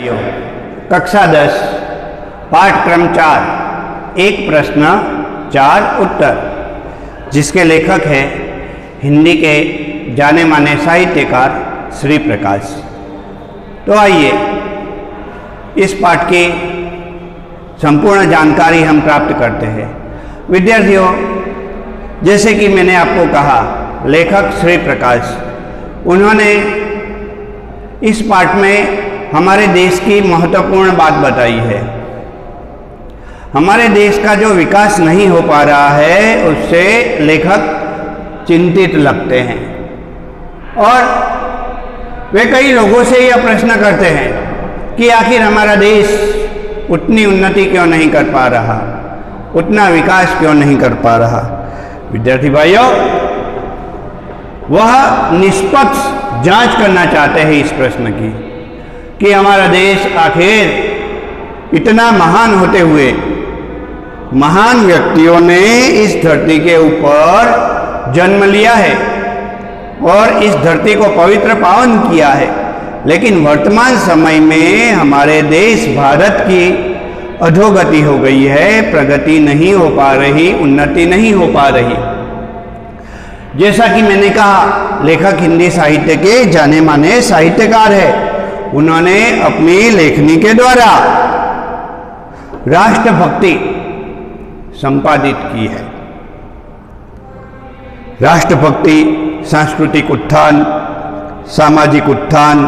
कक्षा 10 पाठक्रम 4 एक प्रश्न 4 उत्तर, जिसके लेखक हैं हिंदी के जाने माने साहित्यकार श्री प्रकाश। तो आइए इस पाठ की संपूर्ण जानकारी हम प्राप्त करते हैं। विद्यार्थियों, जैसे कि मैंने आपको कहा, लेखक श्री प्रकाश, उन्होंने इस पाठ में हमारे देश की महत्वपूर्ण बात बताई है। हमारे देश का जो विकास नहीं हो पा रहा है उससे लेखक चिंतित लगते हैं और वे कई लोगों से यह प्रश्न करते हैं कि आखिर हमारा देश उतनी उन्नति क्यों नहीं कर पा रहा, उतना विकास क्यों नहीं कर पा रहा। विद्यार्थी भाइयों, वह निष्पक्ष जांच करना चाहते हैं इस प्रश्न की कि हमारा देश आखिर इतना महान होते हुए, महान व्यक्तियों ने इस धरती के ऊपर जन्म लिया है और इस धरती को पवित्र पावन किया है, लेकिन वर्तमान समय में हमारे देश भारत की अधोगति हो गई है, प्रगति नहीं हो पा रही, उन्नति नहीं हो पा रही। जैसा कि मैंने कहा, लेखक हिंदी साहित्य के जाने माने साहित्यकार है। उन्होंने अपनी लेखनी के द्वारा राष्ट्रभक्ति संपादित की है। राष्ट्रभक्ति, सांस्कृतिक उत्थान, सामाजिक उत्थान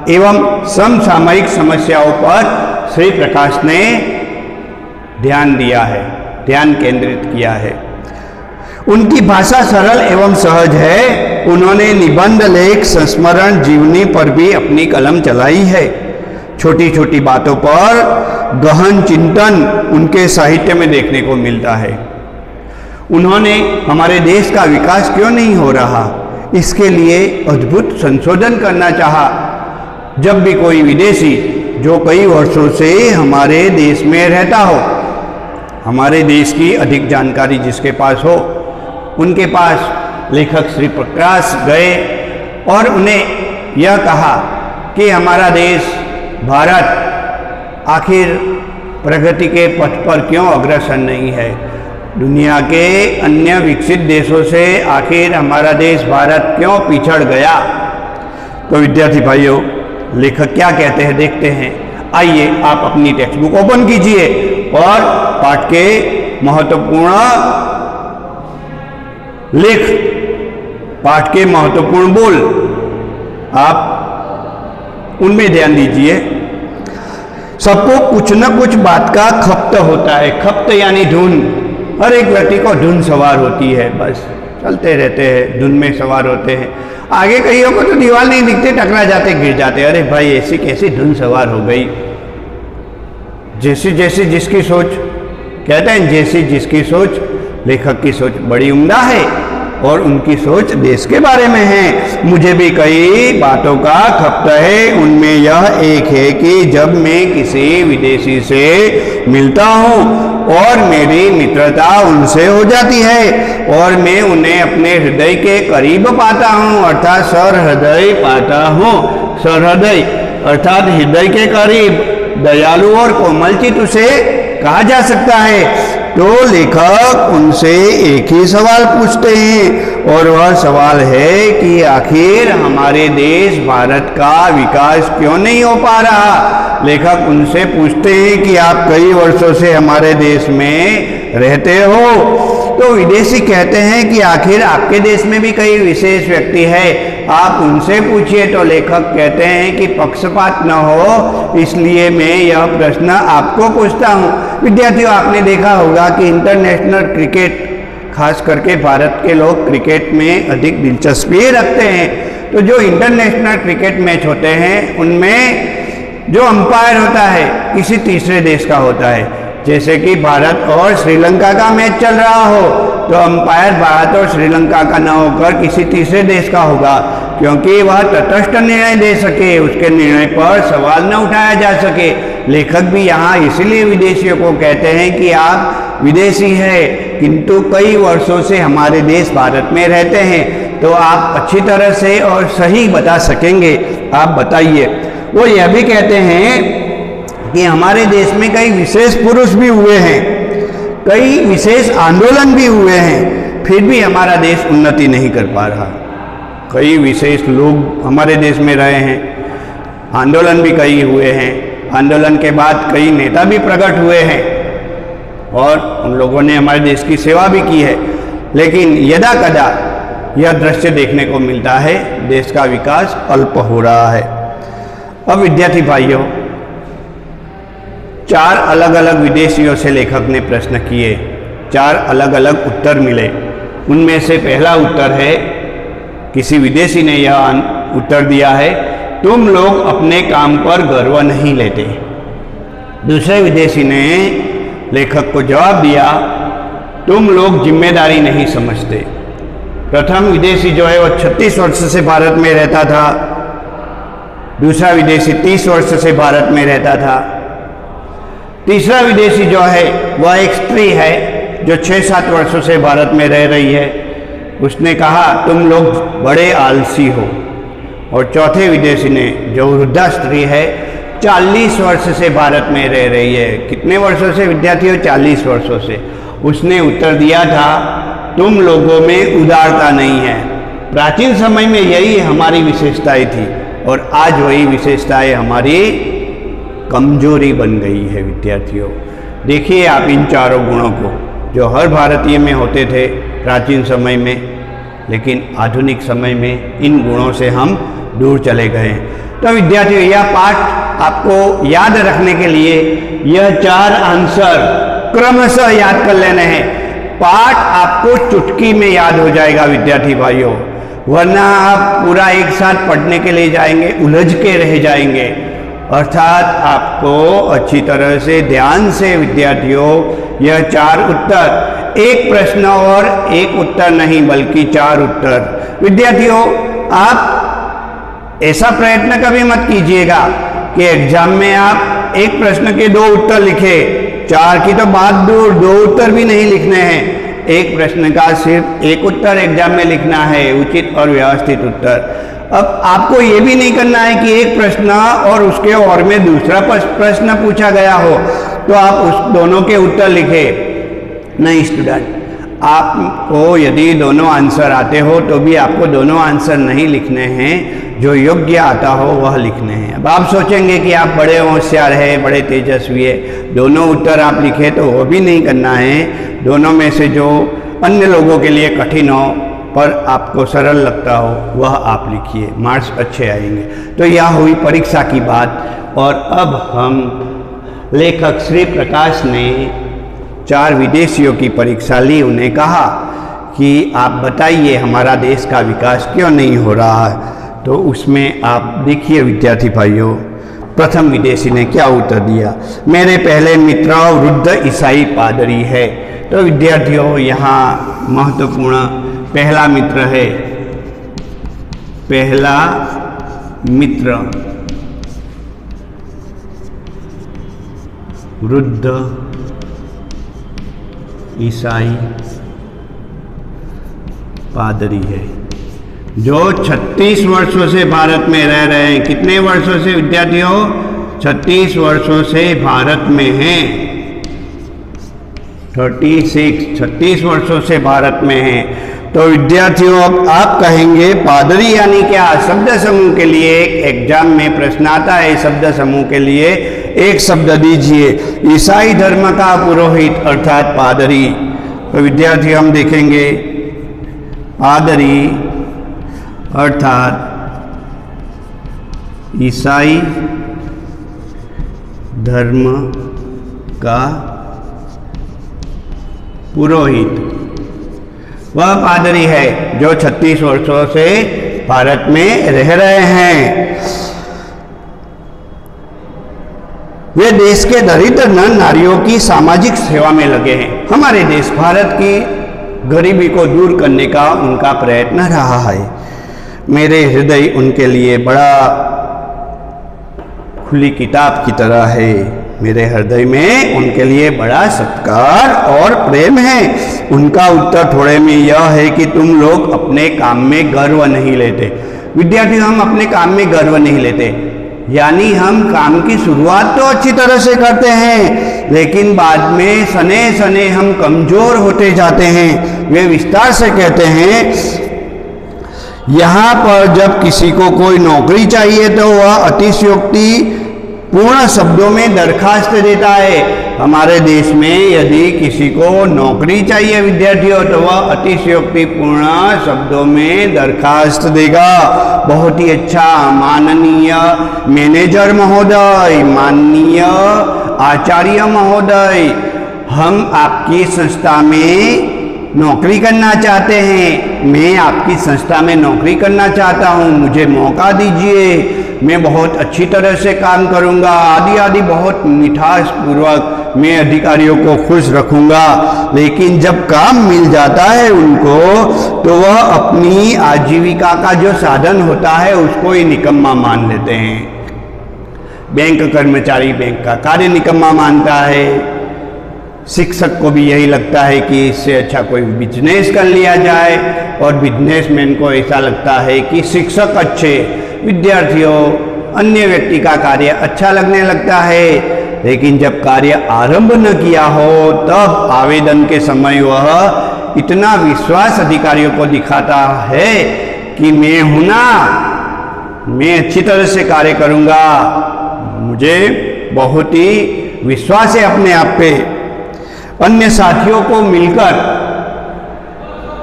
एवं समसामयिक समस्याओं पर श्री प्रकाश ने ध्यान दिया है, ध्यान केंद्रित किया है। उनकी भाषा सरल एवं सहज है। उन्होंने निबंध, लेख, संस्मरण, जीवनी पर भी अपनी कलम चलाई है। छोटी छोटी बातों पर गहन चिंतन उनके साहित्य में देखने को मिलता है। उन्होंने हमारे देश का विकास क्यों नहीं हो रहा, इसके लिए अद्भुत संशोधन करना चाहा। जब भी कोई विदेशी जो कई वर्षों से हमारे देश में रहता हो, हमारे देश की अधिक जानकारी जिसके पास हो, उनके पास लेखक श्री प्रकाश गए और उन्हें यह कहा कि हमारा देश भारत आखिर प्रगति के पथ पर क्यों अग्रसर नहीं है, दुनिया के अन्य विकसित देशों से आखिर हमारा देश भारत क्यों पिछड़ गया। तो विद्यार्थी भाइयों, लेखक क्या कहते हैं देखते हैं। आइए आप अपनी टेक्स्ट बुक ओपन कीजिए और पाठ के महत्वपूर्ण लेख, पाठ के महत्वपूर्ण बोल आप उनमें ध्यान दीजिए। सबको कुछ न कुछ बात का खप्त होता है। खप्त यानी धुन। हर एक व्यक्ति को धुन सवार होती है, बस चलते रहते हैं, धुन में सवार होते हैं। आगे कईयों को तो दीवार नहीं दिखते, टकरा जाते, गिर जाते। अरे भाई, ऐसी कैसी धुन सवार हो गई। जैसी जैसी जिसकी सोच, कहते हैं जैसी जिसकी सोच। लेखक की सोच बड़ी उम्दा है और उनकी सोच देश के बारे में है। मुझे भी कई बातों का खप्त है। उनमें यह एक है कि जब मैं किसी विदेशी से मिलता हूँ और मेरी मित्रता उनसे हो जाती है और मैं उन्हें अपने हृदय के करीब पाता हूँ, अर्थात सहृदय पाता हूँ। सहृदय अर्थात हृदय के करीब, दयालु और कोमलचित उसे कहा जा सकता है। तो लेखक उनसे एक ही सवाल पूछते हैं और वह सवाल है कि आखिर हमारे देश भारत का विकास क्यों नहीं हो पा रहा। लेखक उनसे पूछते हैं कि आप कई वर्षों से हमारे देश में रहते हो। तो विदेशी कहते हैं कि आखिर आपके देश में भी कई विशेष व्यक्ति है, आप उनसे पूछिए। तो लेखक कहते हैं कि पक्षपात न हो, इसलिए मैं यह प्रश्न आपको पूछता हूँ। विद्यार्थियों, आपने देखा होगा कि इंटरनेशनल क्रिकेट, खास करके भारत के लोग क्रिकेट में अधिक दिलचस्पी रखते हैं। तो जो इंटरनेशनल क्रिकेट मैच होते हैं उनमें जो अंपायर होता है किसी तीसरे देश का होता है। जैसे कि भारत और श्रीलंका का मैच चल रहा हो तो अंपायर भारत और श्रीलंका का न होकर किसी तीसरे देश का होगा, क्योंकि वह तटस्थ निर्णय दे सके, उसके निर्णय पर सवाल न उठाया जा सके। लेखक भी यहाँ इसीलिए विदेशियों को कहते हैं कि आप विदेशी हैं किंतु कई वर्षों से हमारे देश भारत में रहते हैं, तो आप अच्छी तरह से और सही बता सकेंगे। आप बताइए। वो यह भी कहते हैं कि हमारे देश में कई विशेष पुरुष भी हुए हैं, कई विशेष आंदोलन भी हुए हैं, फिर भी हमारा देश उन्नति नहीं कर पा रहा। कई विशेष लोग हमारे देश में रहे हैं, आंदोलन भी कई हुए हैं, आंदोलन के बाद कई नेता भी प्रकट हुए हैं और उन लोगों ने हमारे देश की सेवा भी की है, लेकिन यदा कदा यह दृश्य देखने को मिलता है, देश का विकास अल्प हो रहा है। अब विद्यार्थी भाइयों, 4 अलग अलग विदेशियों से लेखक ने प्रश्न किए, 4 अलग अलग उत्तर मिले। उनमें से पहला उत्तर है, किसी विदेशी ने यह उत्तर दिया है, तुम लोग अपने काम पर गर्व नहीं लेते। दूसरे विदेशी ने लेखक को जवाब दिया, तुम लोग जिम्मेदारी नहीं समझते। प्रथम विदेशी जो है वो 36 वर्ष से भारत में रहता था, दूसरा विदेशी 30 वर्ष से भारत में रहता था, तीसरा विदेशी जो है वह एक स्त्री है जो 6-7 वर्षों से भारत में रह रही है। उसने कहा तुम लोग बड़े आलसी हो। और चौथे विदेशी ने, जो वृद्धा स्त्री है, 40 वर्ष से भारत में रह रही है। कितने वर्षों से विद्यार्थियों? 40 वर्षों से। उसने उत्तर दिया था, तुम लोगों में उदारता नहीं है। प्राचीन समय में यही हमारी विशेषताएं थी और आज वही विशेषताएं हमारी कमजोरी बन गई है। विद्यार्थियों, देखिए आप इन चारों गुणों को जो हर भारतीय में होते थे प्राचीन समय में, लेकिन आधुनिक समय में इन गुणों से हम दूर चले गए हैं। तो विद्यार्थियों, यह पाठ आपको याद रखने के लिए यह 4 आंसर क्रमशः याद कर लेने हैं। पाठ आपको चुटकी में याद हो जाएगा विद्यार्थी भाइयों, वरना आप पूरा एक साथ पढ़ने के लिए जाएंगे, उलझ के रह जाएंगे। अर्थात आपको अच्छी तरह से ध्यान से विद्यार्थियों यह 4 उत्तर, एक प्रश्न और एक उत्तर नहीं बल्कि 4 उत्तर। विद्यार्थियों, आप ऐसा प्रयत्न कभी मत कीजिएगा कि एग्जाम में आप एक प्रश्न के 2 उत्तर लिखे, 4 की तो बात दूर, 2 उत्तर भी नहीं लिखने हैं। एक प्रश्न का सिर्फ एक उत्तर एग्जाम में लिखना है, उचित और व्यवस्थित उत्तर। अब आपको ये भी नहीं करना है कि एक प्रश्न और उसके और में दूसरा प्रश्न पूछा गया हो तो आप उस दोनों के उत्तर लिखे। नहीं स्टूडेंट, आपको यदि दोनों आंसर आते हो तो भी आपको दोनों आंसर नहीं लिखने हैं, जो योग्य आता हो वह लिखने हैं। अब आप सोचेंगे कि आप बड़े होशियार हैं, बड़े तेजस्वी है, दोनों उत्तर आप लिखे, तो वो भी नहीं करना है। दोनों में से जो अन्य लोगों के लिए कठिन हो पर आपको सरल लगता हो वह आप लिखिए, मार्क्स अच्छे आएंगे। तो यह हुई परीक्षा की बात। और अब हम लेखक श्री प्रकाश ने 4 विदेशियों की परीक्षा ली। उन्हें कहा कि आप बताइए हमारा देश का विकास क्यों नहीं हो रहा है। तो उसमें आप देखिए विद्यार्थी भाइयों, प्रथम विदेशी ने क्या उत्तर दिया, मेरे पहले मित्र वृद्ध ईसाई पादरी है। तो विद्यार्थियों, यहाँ महत्वपूर्ण पहला मित्र है, पहला मित्र वृद्ध ईसाई पादरी है, जो 36 वर्षों से भारत में रह रहे हैं। कितने वर्षों से विद्यार्थियों? 36 वर्षों से भारत में हैं। 36 वर्षों से भारत में हैं। तो विद्यार्थियों, अब आप कहेंगे पादरी यानी क्या? शब्द समूह के लिए एक एग्जाम में प्रश्न आता है, शब्द समूह के लिए एक शब्द दीजिए। ईसाई धर्म का पुरोहित अर्थात पादरी। तो विद्यार्थी हम देखेंगे पादरी अर्थात ईसाई धर्म का पुरोहित वह पादरी है जो 36 वर्षों से भारत में रह रहे हैं। वे देश के दरिद्र नर नारियों की सामाजिक सेवा में लगे हैं। हमारे देश भारत की गरीबी को दूर करने का उनका प्रयत्न रहा है। मेरे हृदय उनके लिए बड़ा खुली किताब की तरह है। मेरे हृदय में उनके लिए बड़ा सत्कार और प्रेम है। उनका उत्तर थोड़े में यह है कि तुम लोग अपने काम में गर्व नहीं लेते। विद्यार्थी, हम अपने काम में गर्व नहीं लेते। यानी हम काम की शुरुआत तो अच्छी तरह से करते हैं, लेकिन बाद में सने सने हम कमजोर होते जाते हैं। वे विस्तार से कहते हैं, यहाँ पर जब किसी को कोई नौकरी चाहिए तो वह अतिशयोक्ति पूर्ण शब्दों में दरखास्त देता है। हमारे देश में यदि किसी को नौकरी चाहिए विद्यार्थियों, तो वह अतिशयोक्ति पूर्ण शब्दों में दरखास्त देगा। बहुत ही अच्छा, माननीय मैनेजर महोदय, माननीय आचार्य महोदय, हम आपकी संस्था में नौकरी करना चाहते हैं, मैं आपकी संस्था में नौकरी करना चाहता हूं, मुझे मौका दीजिए, मैं बहुत अच्छी तरह से काम करूंगा, आदि आदि बहुत मिठास पूर्वक मैं अधिकारियों को खुश रखूंगा। लेकिन जब काम मिल जाता है उनको, तो वह अपनी आजीविका का जो साधन होता है उसको ही निकम्मा मान लेते हैं। बैंक कर्मचारी बैंक का कार्य निकम्मा मानता है, शिक्षक को भी यही लगता है कि इससे अच्छा कोई बिजनेस कर लिया जाए, और बिजनेसमैन को ऐसा लगता है कि शिक्षक अच्छे, विद्यार्थियों अन्य व्यक्ति का कार्य अच्छा लगने लगता है। लेकिन जब कार्य आरंभ न किया हो, तब आवेदन के समय वह इतना विश्वास अधिकारियों को दिखाता है कि मैं हूं ना, मैं अच्छी तरह से कार्य करूंगा, मुझे बहुत ही विश्वास है अपने आप पे। अन्य साथियों को मिलकर,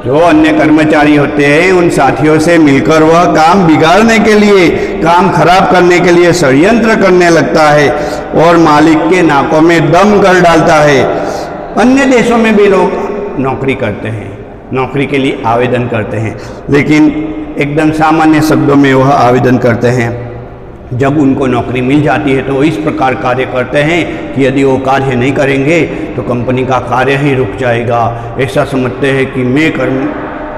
जो अन्य कर्मचारी होते हैं उन साथियों से मिलकर वह काम बिगाड़ने के लिए, काम खराब करने के लिए षड्यंत्र करने लगता है और मालिक के नाकों में दम कर डालता है। अन्य देशों में भी लोग नौकरी करते हैं, नौकरी के लिए आवेदन करते हैं, लेकिन एकदम सामान्य शब्दों में वह आवेदन करते हैं। जब उनको नौकरी मिल जाती है तो इस प्रकार कार्य करते हैं कि यदि वो कार्य नहीं करेंगे तो कंपनी का कार्य ही रुक जाएगा। ऐसा समझते हैं कि मैं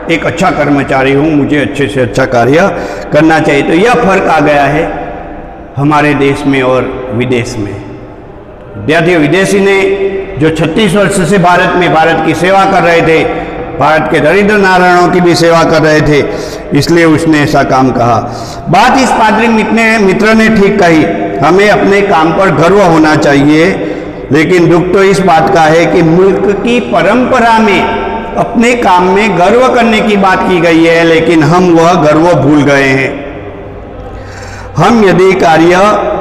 एक अच्छा कर्मचारी हूँ, मुझे अच्छे से अच्छा कार्य करना चाहिए। तो यह फर्क आ गया है हमारे देश में और विदेश में। विद्यार्थी विदेशी ने जो 36 वर्ष से भारत की सेवा कर रहे थे, भारत के दरिद्र नारायणों की भी सेवा कर रहे थे, इसलिए उसने ऐसा काम कहा। बात इस पादरी मित्र ने ठीक कही, हमें अपने काम पर गर्व होना चाहिए, लेकिन दुख तो इस बात का है कि मुल्क की परंपरा में अपने काम में गर्व करने की बात की गई है, लेकिन हम वह गर्व भूल गए हैं। हम यदि कार्य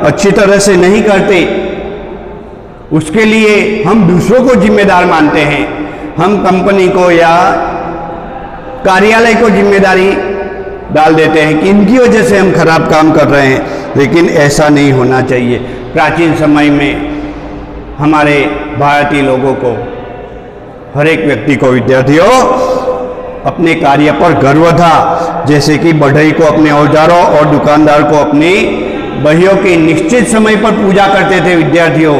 अच्छी तरह से नहीं करते, उसके लिए हम दूसरों को जिम्मेदार मानते हैं, हम कंपनी को या कार्यालय को जिम्मेदारी डाल देते हैं कि इनकी वजह से हम खराब काम कर रहे हैं, लेकिन ऐसा नहीं होना चाहिए। प्राचीन समय में हमारे भारतीय लोगों को, हर एक व्यक्ति को, विद्यार्थियों, अपने कार्य पर गर्व था। जैसे कि बढ़ई को अपने औजारों और दुकानदार को अपनी बहियों की निश्चित समय पर पूजा करते थे। विद्यार्थियों,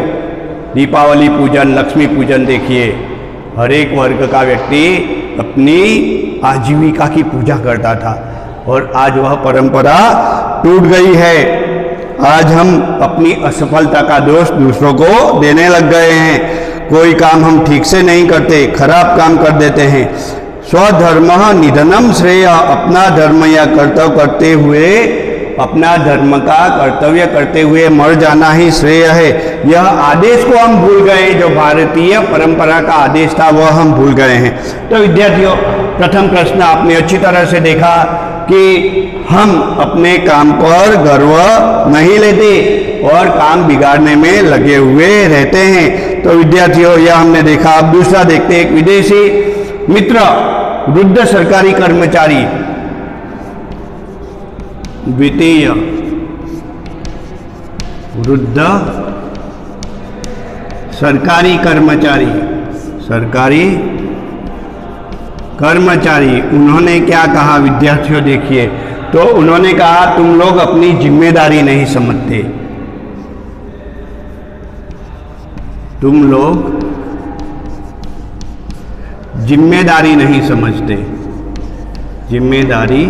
दीपावली पूजन, लक्ष्मी पूजन देखिए, हर एक वर्ग का व्यक्ति अपनी आजीविका की पूजा करता था, और आज वह परंपरा टूट गई है। आज हम अपनी असफलता का दोष दूसरों को देने लग गए हैं। कोई काम हम ठीक से नहीं करते, खराब काम कर देते हैं। स्वधर्म निधनम श्रेय, अपना धर्म या कर्तव्य करते हुए, अपना धर्म का कर्तव्य करते हुए मर जाना ही श्रेय है। यह आदेश को हम भूल गए, जो भारतीय परंपरा का आदेश था वह हम भूल गए हैं। तो विद्यार्थियों, प्रथम प्रश्न आपने अच्छी तरह से देखा कि हम अपने काम पर गर्व नहीं लेते और काम बिगाड़ने में लगे हुए रहते हैं। तो विद्यार्थियों, यह हमने देखा। अब दूसरा देखते हैं। एक विदेशी मित्र, वृद्ध सरकारी कर्मचारी, द्वितीय वृद्ध सरकारी कर्मचारी, उन्होंने क्या कहा विद्यार्थियों देखिए। तो उन्होंने कहा, तुम लोग अपनी जिम्मेदारी नहीं समझते, तुम लोग जिम्मेदारी नहीं समझते, जिम्मेदारी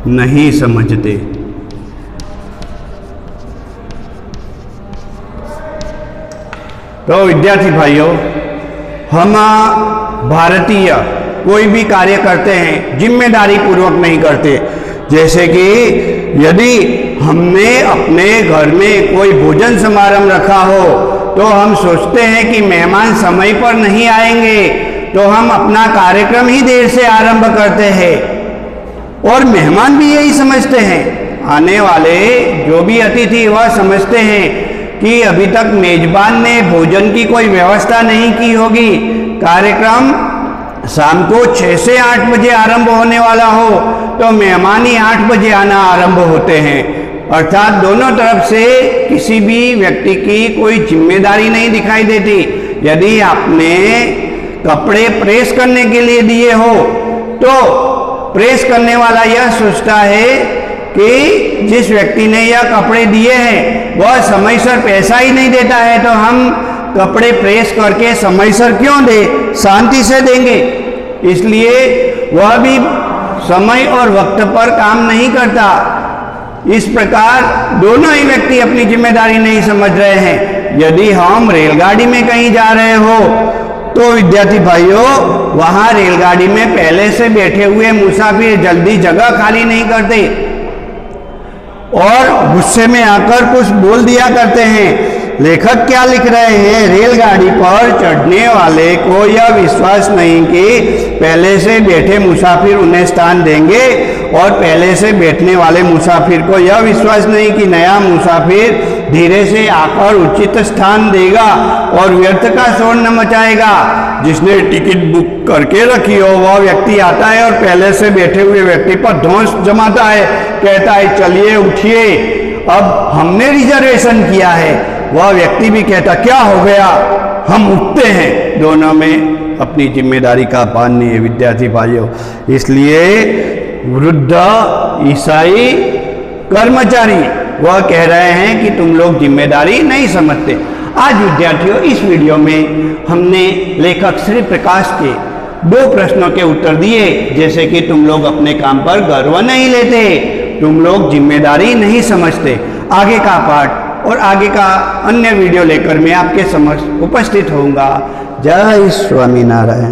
नहीं समझते। तो विद्यार्थी भाइयों, हम भारतीय कोई भी कार्य करते हैं जिम्मेदारी पूर्वक नहीं करते। जैसे कि यदि हमने अपने घर में कोई भोजन समारंभ रखा हो तो हम सोचते हैं कि मेहमान समय पर नहीं आएंगे, तो हम अपना कार्यक्रम ही देर से आरंभ करते हैं। और मेहमान भी यही समझते हैं, आने वाले जो भी अतिथि वह समझते हैं कि अभी तक मेजबान ने भोजन की कोई व्यवस्था नहीं की होगी, कार्यक्रम शाम को 6 से 8 बजे आरंभ होने वाला हो तो मेहमान ही 8 बजे आना आरंभ होते हैं। अर्थात दोनों तरफ से किसी भी व्यक्ति की कोई जिम्मेदारी नहीं दिखाई देती। यदि आपने कपड़े प्रेस करने के लिए दिए हो तो प्रेस करने वाला यह सोचता है कि जिस व्यक्ति ने यह कपड़े दिए हैं वह समयसर पैसा ही नहीं देता है, तो हम कपड़े प्रेस करके समयसर क्यों दे, शांति से देंगे। इसलिए वह भी समय और वक्त पर काम नहीं करता। इस प्रकार दोनों ही व्यक्ति अपनी जिम्मेदारी नहीं समझ रहे हैं। यदि हम रेलगाड़ी में कहीं जा रहे हो तो विद्यार्थी भाइयों, वहां रेलगाड़ी में पहले से बैठे हुए मुसाफिर जल्दी जगह खाली नहीं करते और गुस्से में आकर कुछ बोल दिया करते हैं। लेखक क्या लिख रहे हैं, रेलगाड़ी पर चढ़ने वाले को यह विश्वास नहीं कि पहले से बैठे मुसाफिर उन्हें स्थान देंगे और पहले से बैठने वाले मुसाफिर को यह विश्वास नहीं कि नया मुसाफिर धीरे से आकर उचित स्थान देगा और व्यर्थ का शोर न मचाएगा। जिसने टिकट बुक करके रखी हो वह व्यक्ति आता है और पहले से बैठे हुए व्यक्ति पर धौंस जमाता है, कहता है चलिए उठिए, अब हमने रिजर्वेशन किया है। वह व्यक्ति भी कहता क्या हो गया, हम उठते हैं। दोनों में अपनी जिम्मेदारी का पालन नहीं है विद्यार्थी भाइयों। इसलिए वृद्ध ईसाई कर्मचारी वह कह रहे हैं कि तुम लोग जिम्मेदारी नहीं समझते। आज विद्यार्थियों, इस वीडियो में हमने लेखक श्री प्रकाश के 2 प्रश्नों के उत्तर दिए, जैसे कि तुम लोग अपने काम पर गर्व नहीं लेते, तुम लोग जिम्मेदारी नहीं समझते। आगे का पाठ और आगे का अन्य वीडियो लेकर मैं आपके समक्ष उपस्थित होऊंगा। जय स्वामीनारायण।